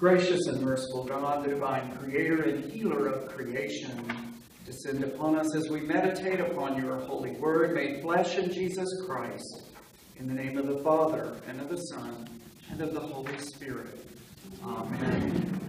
Gracious and merciful God, the divine creator and healer of creation, descend upon us as we meditate upon your holy word made flesh in Jesus Christ. In the name of the Father, and of the Son, and of the Holy Spirit. Amen.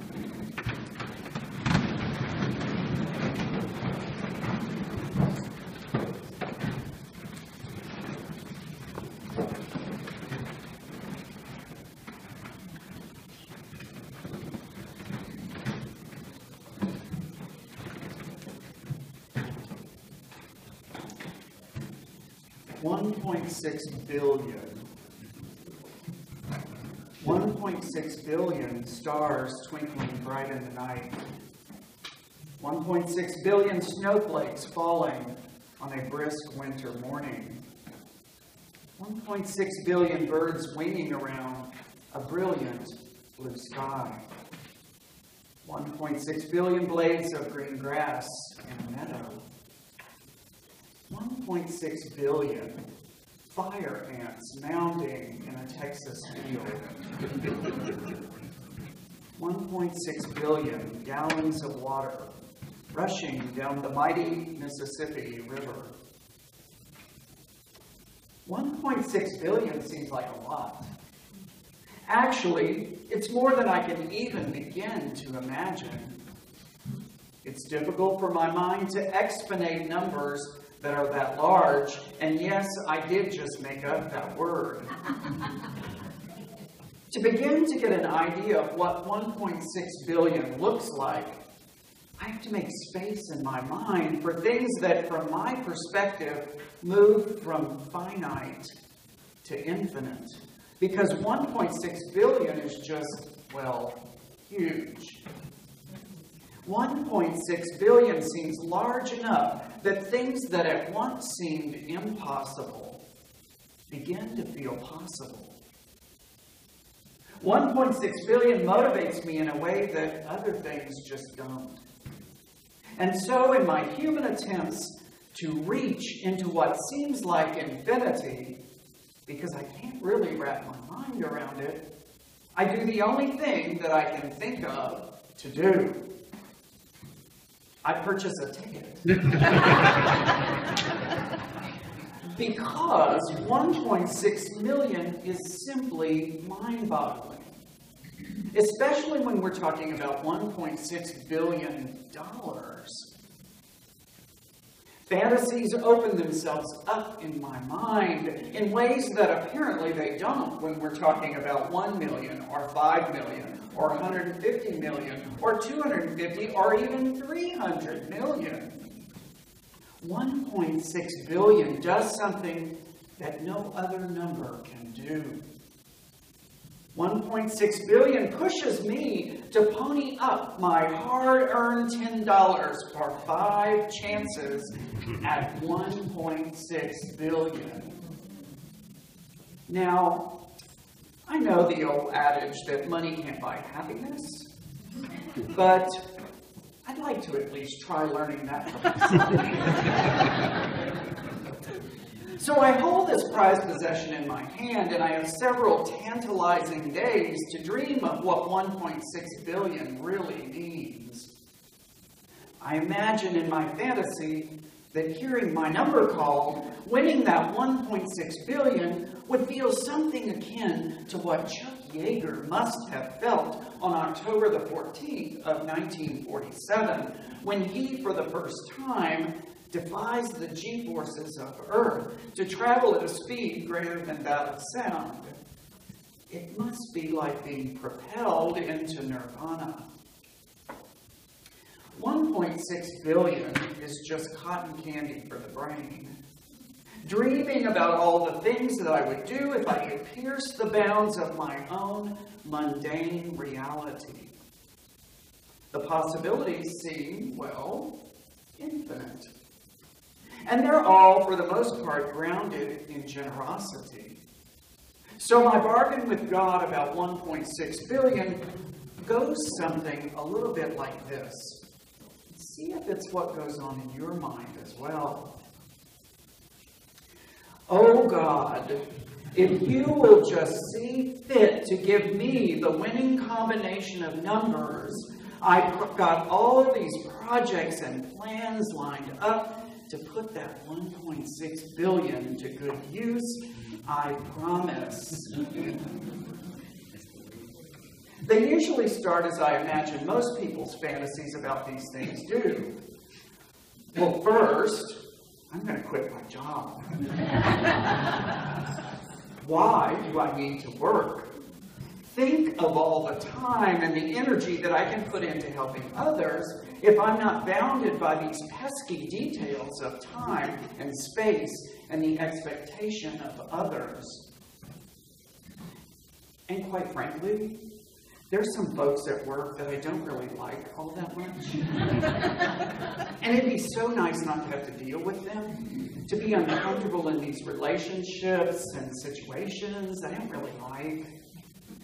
$1.6 billion. 1.6 billion stars twinkling bright in the night. 1.6 billion snowflakes falling on a brisk winter morning. 1.6 billion birds winging around a brilliant blue sky. 1.6 billion blades of green grass in a meadow. 1.6 billion fire ants mounding in a Texas field. 1.6 billion gallons of water rushing down the mighty Mississippi River. 1.6 billion seems like a lot. Actually, it's more than I can even begin to imagine. It's difficult for my mind to exponate numbers that are that large, and yes, I did just make up that word. To begin to get an idea of what 1.6 billion looks like, I have to make space in my mind for things that, from my perspective, move from finite to infinite. Because 1.6 billion is just, well, huge. 1.6 billion seems large enough that things that at once seemed impossible begin to feel possible. 1.6 billion motivates me in a way that other things just don't. And so in my human attempts to reach into what seems like infinity, because I can't really wrap my mind around it, I do the only thing that I can think of to do. I purchase a ticket. Because 1.6 million is simply mind-boggling. Especially when we're talking about $1.6 billion. Fantasies open themselves up in my mind in ways that apparently they don't when we're talking about 1 million or 5 million or 150 million or 250 or even 300 million. 1.6 billion does something that no other number can do. 1.6 billion pushes me to pony up my hard-earned $10 for 5 chances at 1.6 billion. Now, I know the old adage that money can't buy happiness, but I'd like to at least try learning that from myself. So I hold this prized possession in my hand, and I have several tantalizing days to dream of what 1.6 billion really means. I imagine in my fantasy that hearing my number called, winning that 1.6 billion, would feel something akin to what Chuck Yeager must have felt on October the 14th of 1947, when he, for the first time, defies the G-forces of Earth to travel at a speed greater than that of sound. It must be like being propelled into nirvana. 1.6 billion is just cotton candy for the brain. Dreaming about all the things that I would do if I could pierce the bounds of my own mundane reality. The possibilities seem, well, infinite. And they're all, for the most part, grounded in generosity. So my bargain with God about 1.6 billion goes something a little bit like this. See if it's what goes on in your mind as well. Oh God, If you will just see fit to give me the winning combination of numbers, I've got all of these projects and plans lined up to put that 1.6 billion to good use, I promise. They usually start as I imagine most people's fantasies about these things do. Well, first, I'm going to quit my job. Why do I need to work? Think of all the time and the energy that I can put into helping others if I'm not bounded by these pesky details of time and space and the expectation of others. And quite frankly, there's some folks at work that I don't really like all that much. And it'd be so nice not to have to deal with them, to be uncomfortable in these relationships and situations I don't really like.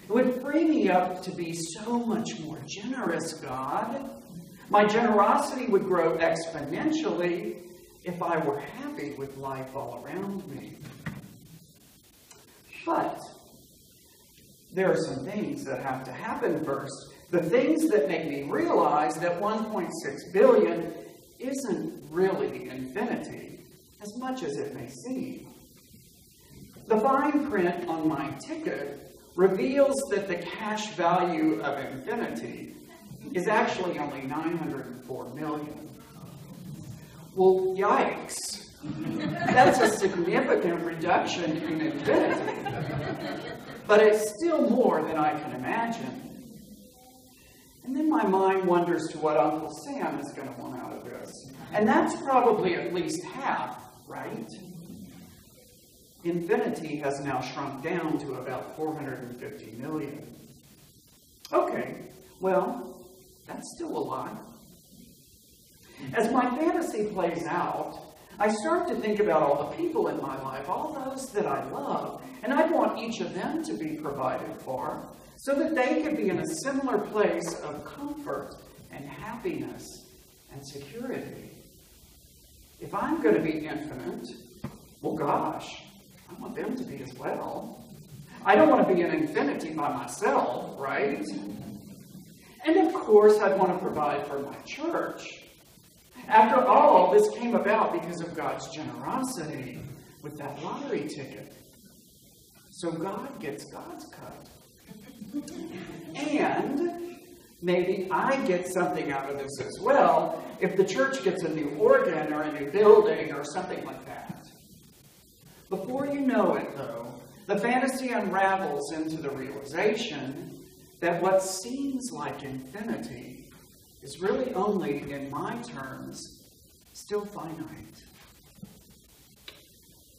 It would free me up to be so much more generous, God. My generosity would grow exponentially if I were happy with life all around me. But there are some things that have to happen first. The things that make me realize that 1.6 billion isn't really infinity, as much as it may seem. The fine print on my ticket reveals that the cash value of infinity is actually only 904 million. Well, yikes. That's a significant reduction in infinity. But it's still more than I can imagine. And then my mind wanders to what Uncle Sam is going to want out of this. And that's probably at least half, right? Infinity has now shrunk down to about 450 million. Okay, well, that's still a lot. As my fantasy plays out, I start to think about all the people in my life, all those that I love, and I want each of them to be provided for so that they can be in a similar place of comfort and happiness and security. If I'm going to be infinite, well, gosh, I want them to be as well. I don't want to be in infinity by myself, right? And of course, I'd want to provide for my church. After all, this came about because of God's generosity with that lottery ticket. So God gets God's cut. And maybe I get something out of this as well if the church gets a new organ or a new building or something like that. Before you know it, though, the fantasy unravels into the realization that what seems like infinity is really only, in my terms, still finite.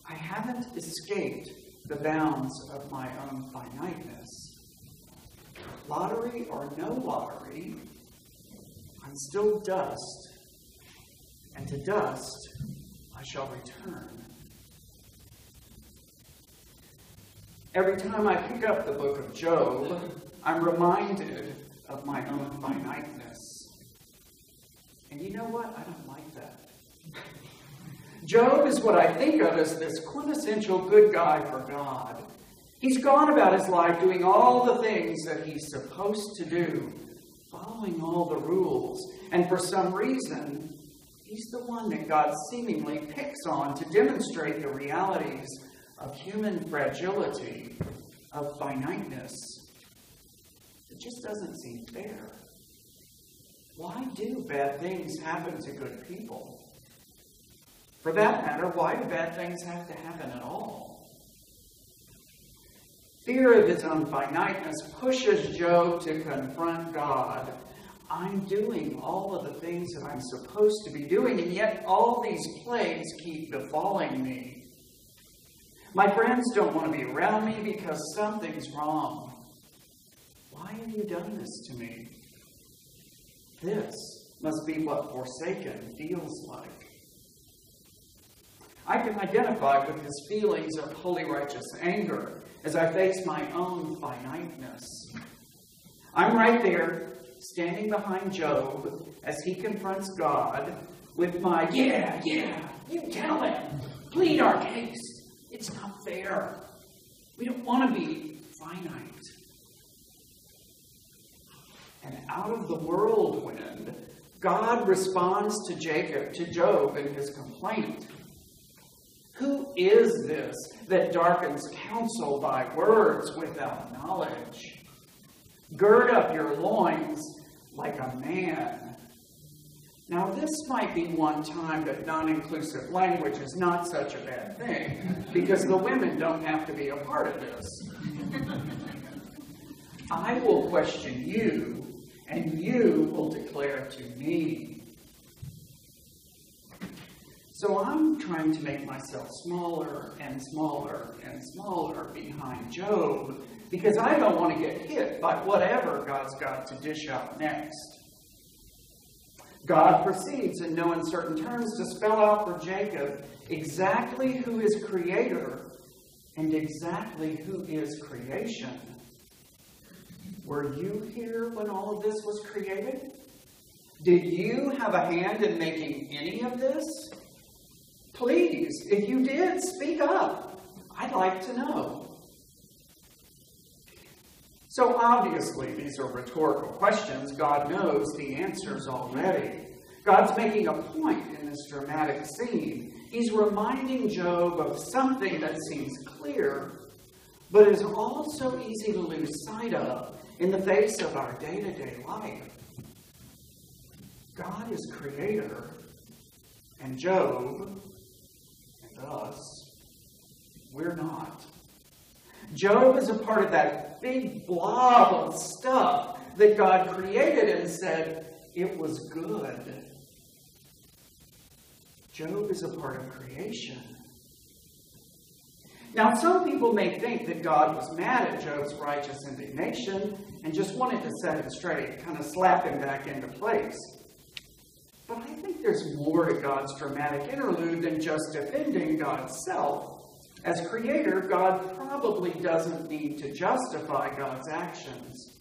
I haven't escaped the bounds of my own finiteness. Lottery or no lottery, I'm still dust, and to dust I shall return. Every time I pick up the book of Job, I'm reminded of my own finiteness. And you know what? I don't like that. Job is what I think of as this quintessential good guy for God. He's gone about his life doing all the things that he's supposed to do, following all the rules. And for some reason, he's the one that God seemingly picks on to demonstrate the realities of human fragility, of finiteness. It just doesn't seem fair. Why do bad things happen to good people? For that matter, why do bad things have to happen at all? Fear of his own finiteness pushes Job to confront God. I'm doing all of the things that I'm supposed to be doing, and yet all these plagues keep befalling me. My friends don't want to be around me because something's wrong. Why have you done this to me? This must be what forsaken feels like. I can identify with his feelings of holy righteous anger as I face my own finiteness. I'm right there, standing behind Job as he confronts God with my, yeah, you tell him, plead our case. It's not fair. We don't want to be finite. And out of the whirlwind, God responds to Job in his complaint. Who is this that darkens counsel by words without knowledge? Gird up your loins like a man. Now, this might be one time that non-inclusive language is not such a bad thing, because the women don't have to be a part of this. I will question you, and you will declare to me. So I'm trying to make myself smaller and smaller and smaller behind Job, because I don't want to get hit by whatever God's got to dish out next. God proceeds in no uncertain terms to spell out for Jacob exactly who is creator and exactly who is creation. Were you here when all of this was created? Did you have a hand in making any of this? Please, if you did, speak up. I'd like to know. So obviously, these are rhetorical questions. God knows the answers already. God's making a point in this dramatic scene. He's reminding Job of something that seems clear, but is also easy to lose sight of in the face of our day-to-day life. God is creator, and Job, and us, we're not. Job is a part of that big blob of stuff that God created and said it was good. Job is a part of creation. Now, some people may think that God was mad at Job's righteous indignation and just wanted to set him straight, kind of slap him back into place. But I think there's more to God's dramatic interlude than just defending God's self. As creator, God probably doesn't need to justify God's actions.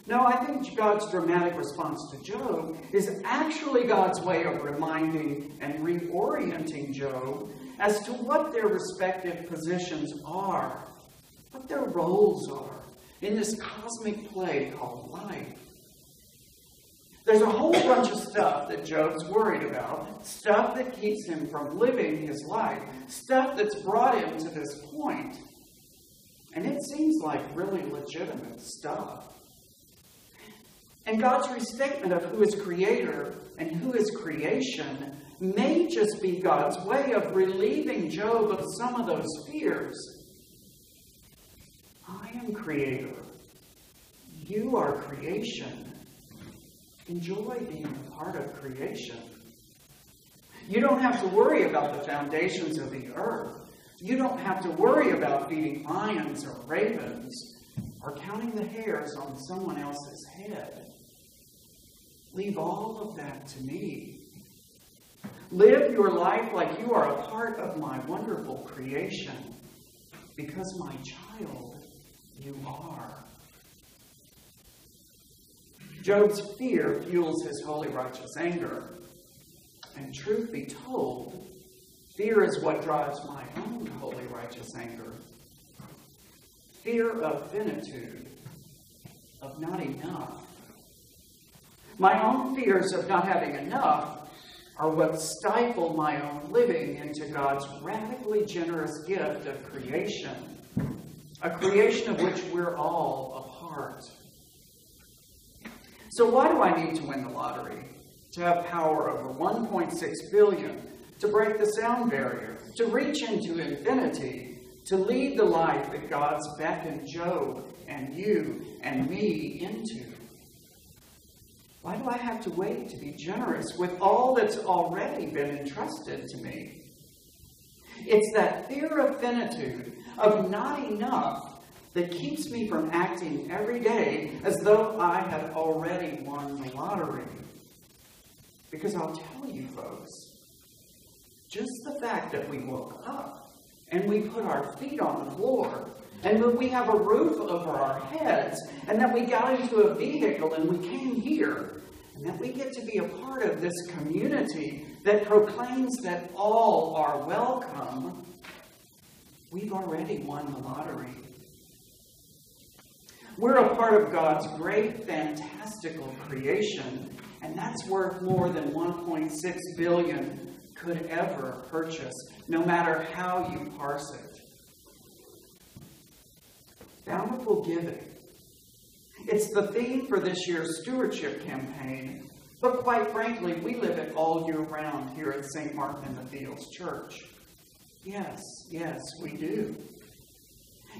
No, I think God's dramatic response to Job is actually God's way of reminding and reorienting Job as to what their respective positions are, what their roles are in this cosmic play called life. There's a whole bunch of stuff that Job's worried about, stuff that keeps him from living his life, stuff that's brought him to this point. And it seems like really legitimate stuff. And God's restatement of who is creator and who is creation may just be God's way of relieving Job of some of those fears. I am creator. You are creation. Enjoy being a part of creation. You don't have to worry about the foundations of the earth. You don't have to worry about feeding lions or ravens or counting the hairs on someone else's head. Leave all of that to me. Live your life like you are a part of my wonderful creation, because my child, you are. Job's fear fuels his holy righteous anger. And truth be told, fear is what drives my own holy righteous anger. Fear of finitude, of not enough. My own fears of not having enough are what stifle my own living into God's radically generous gift of creation, a creation of which we're all a part. So why do I need to win the lottery? To have power over 1.6 billion, to break the sound barrier, to reach into infinity, to lead the life that God's beckoned Job and you and me into? Why do I have to wait to be generous with all that's already been entrusted to me? It's that fear of finitude, of not enough, that keeps me from acting every day as though I had already won the lottery. Because I'll tell you folks, just the fact that we woke up and we put our feet on the floor and that we have a roof over our heads and that we got into a vehicle and we came here and that we get to be a part of this community that proclaims that all are welcome, we've already won the lottery. We're a part of God's great, fantastical creation, and that's worth more than $1.6 billion could ever purchase, no matter how you parse it. Bountiful giving. It's the theme for this year's stewardship campaign, but quite frankly, we live it all year round here at St. Martin in the Fields Church. Yes, we do.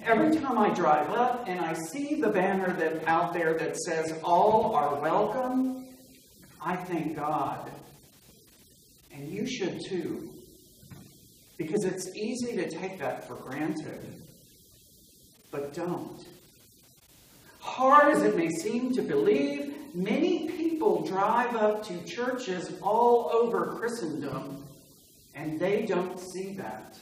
Every time I drive up and I see the banner out there that says, "All are welcome," I thank God. And you should too. Because it's easy to take that for granted. But don't. Hard as it may seem to believe, many people drive up to churches all over Christendom, and they don't see that.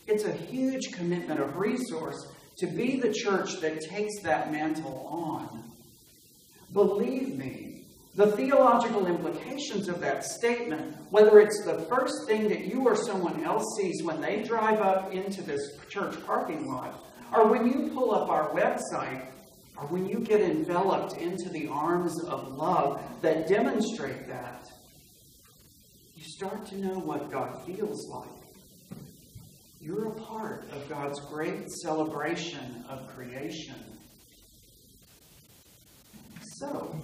It's a huge commitment of resource to be the church that takes that mantle on. Believe me, the theological implications of that statement, whether it's the first thing that you or someone else sees when they drive up into this church parking lot, or when you pull up our website, or when you get enveloped into the arms of love that demonstrate that, you start to know what God feels like. You're a part of God's great celebration of creation. So,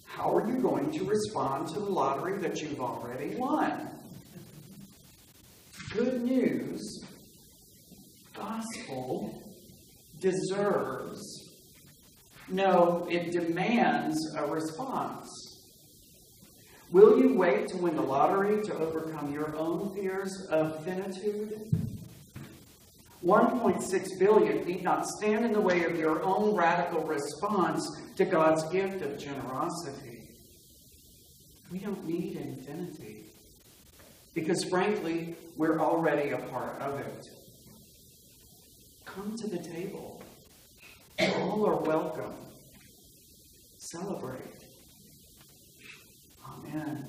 how are you going to respond to the lottery that you've already won? Good news, gospel deserves, no, it demands a response. Will you wait to win the lottery to overcome your own fears of finitude? $1.6 billion need not stand in the way of your own radical response to God's gift of generosity. We don't need infinity. Because frankly, we're already a part of it. Come to the table. All are welcome. Celebrate. Amen.